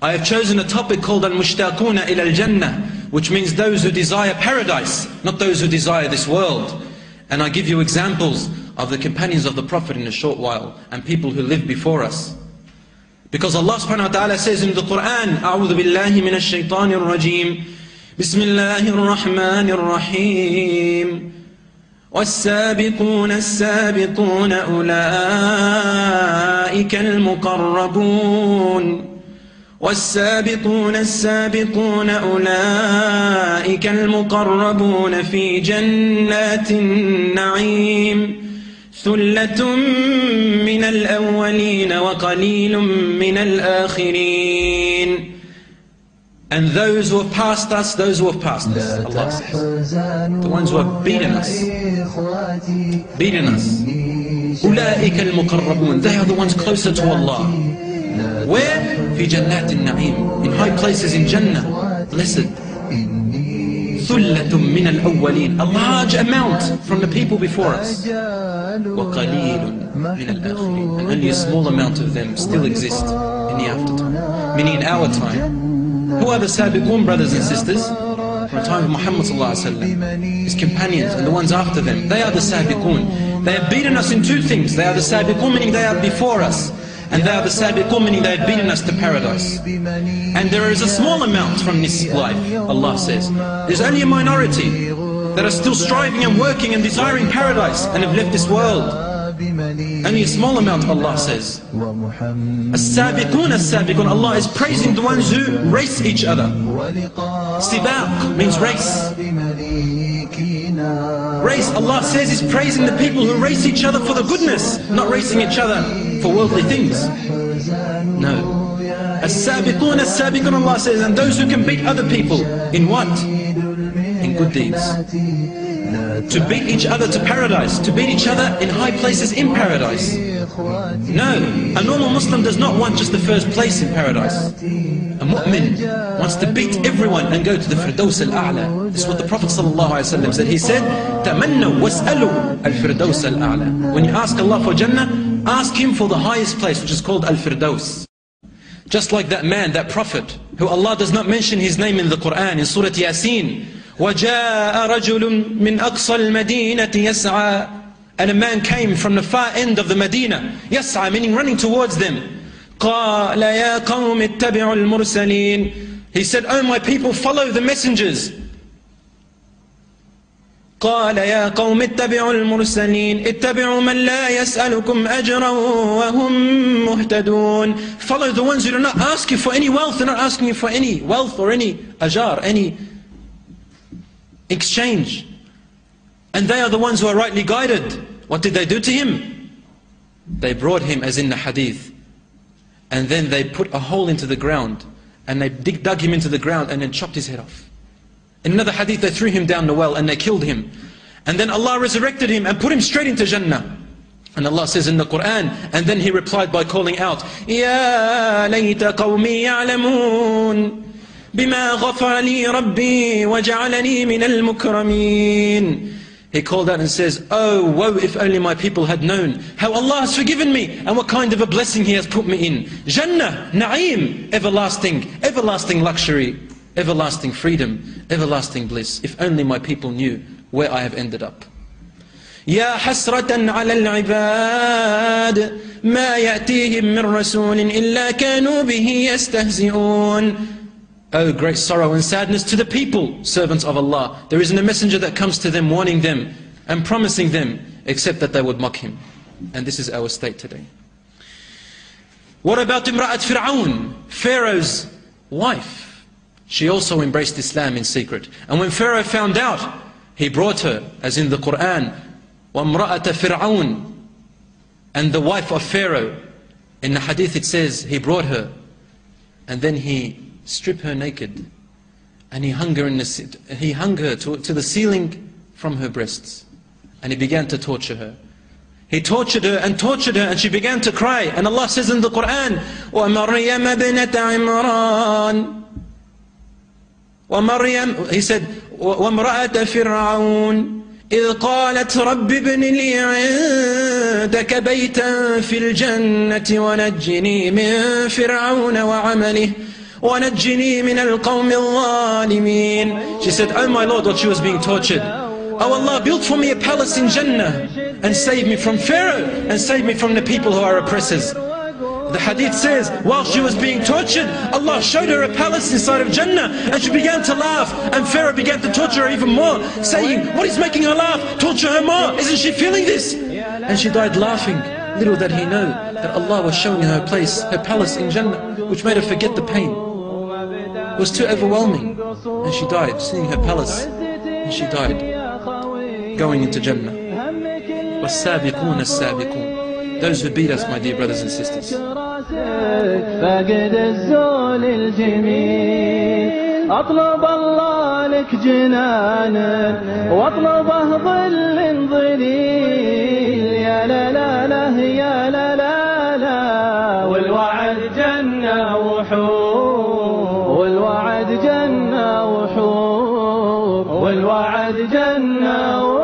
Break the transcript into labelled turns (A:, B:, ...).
A: I have chosen a topic called Al-Mushtaquna ila al-Jannah, which means those who desire paradise, not those who desire this world. And I give you examples of the companions of the Prophet in a short while, and people who lived before us. Because Allah subhanahu wa ta'ala says in the Quran, أعوذ بالله من الشيطان الرجيم بسم الله الرحمن الرحيم والسابقون السابقون أولئك المقربون والسابقون السابقون أولئك المقربون في جنات النعيم ثلة من الأولين وقليل من الآخرين. And those who have passed us, those who have passed us, Allah says, the ones who have beaten us, أولئك المقربون, they are the ones closer to Allah. Where? في جنات النعيم, in high places in Jannah, blessed. ثلة من الأولين, a large amount from the people before us. وقليل من الآخرين, and only a small amount of them still exist in the aftertime, meaning in our time. Who are the Sabiqun, brothers and sisters? From the time of Muhammad sallallahu alaihi wasallam, his companions and the ones after them. They are the Sabiqun. They have beaten us in two things. They are the Sabiqun, meaning they are before us. And they are the Sabiqun, meaning they have beaten us to paradise. And there is a small amount from this life, Allah says. There's only a minority that are still striving and working and desiring paradise and have left this world. Only a small amount, Allah says. As-Sabiqun, As-Sabiqun, Allah is praising the ones who race each other. Sibaq means race. Race, Allah says, is praising the people who race each other for the goodness, not racing each other for worldly things. No. As-Sabiqun, As-Sabiqun, Allah says, and those who can beat other people in what? In good deeds. To beat each other to paradise, to beat each other in high places in paradise. No, a normal Muslim does not want just the first place in paradise. A mu'min wants to beat everyone and go to the Firdaus al-A'la. This is what the Prophet ﷺ said. He said, تَمَنَّوا وَاسْأَلُوا الْفِرْدَوْسَ الْأَعْلَى. When you ask Allah for Jannah, ask Him for the highest place, which is called Al-Firdaus. Just like that man, that prophet, who Allah does not mention his name in the Quran, in Surah Yasin. وَجَاءَ رَجُلٌ مِّنْ أَقْصَى الْمَدِينَةِ يَسْعَى. And a man came from the far end of the Medina, يَسْعَى, meaning running towards them. قَالَ يَا قَوْمِ اتَّبِعُوا الْمُرْسَلِينَ. He said, "Oh my people, follow the messengers." قَالَ يَا قَوْمِ اتَّبِعُوا الْمُرْسَلِينَ اتَّبِعُوا مَنْ لَا يَسْأَلُكُمْ أَجْرًا وَهُمْ مُهْتَدُونَ. Follow the ones who do not ask you for any wealth. They're not asking you for any wealth or any ajar, any exchange. And they are the ones who are rightly guided. What did they do to him? They brought him, as in the hadith, and then they put a hole into the ground, and they dug him into the ground and then chopped his head off. In another hadith, they threw him down the well and they killed him. And then Allah resurrected him and put him straight into Jannah. And Allah says in the Quran, and then he replied by calling out, يَا لَيْتَ قَوْمِي يَعْلَمُونَ بِمَا غَفَرَ لِي رَبِّي وَجَعَلَنِي مِنَ الْمُكْرَمِينَ. He called out and says, "Oh, woe if only my people had known how Allah has forgiven me and what kind of a blessing He has put me in. Jannah, Na'im, everlasting, everlasting luxury, everlasting freedom, everlasting bliss. If only my people knew where I have ended up." يَا حَسْرَةً عَلَى الْعِبَادِ مَا يَأْتِيهِمْ مِنْ رَسُولٍ إِلَّا كَانُوا بِهِ يَسْتَهْزِئُونَ. Oh, great sorrow and sadness to the people, servants of Allah. There isn't a messenger that comes to them warning them and promising them, except that they would mock him. And this is our state today. What about Imra'at Fir'aun, Pharaoh's wife? She also embraced Islam in secret. And when Pharaoh found out, he brought her, as in the Quran, وَامْرَأَةَ فِرْعَوْنَ, and the wife of Pharaoh. In the hadith it says, he brought her, and then he stripped her naked, and he hung her, to the ceiling from her breasts, and he began to torture her. He tortured her, and she began to cry. And Allah says in the Quran, وَمَرْيَمَ بْنَةَ عِمْرَانَ, وَمَرْيَمَ, he said, وَامْرَأَةَ فِرْعَوْنَ إِذْ قَالَتْ رَبِّ ابْنِ لِي عِندَكَ بَيْتًا فِي الْجَنَّةِ وَنَجِّنِي مِنْ فِرْعَوْنَ وَعَمَلِهِ وَنَجِّنِي مِنَ الْقَوْمِ الظَّالِمِينَ. She said, oh my Lord, while she was being tortured, oh Allah, build for me a palace in Jannah and save me from Pharaoh and save me from the people who are oppressors. The hadith says, while she was being tortured, Allah showed her a palace inside of Jannah, and she began to laugh, and Pharaoh began to torture her even more, saying, what is making her laugh? Torture her more, isn't she feeling this? And she died laughing. Little did he know that Allah was showing her place, her palace in Jannah, which made her forget the pain. It was too overwhelming, and she died, seeing her palace, and she died, going into Jannah. وَالسَّابِقُونَ السَّابِقُونَ. Those who beat us, my dear brothers and sisters.
B: فقد الزول الجميل أطلب الله لك جنانا واطلبه ظل ظليل يا لا لا لا يا لا لا لا والوعد جنة وحور والوعد جنة وحور والوعد جنة وحور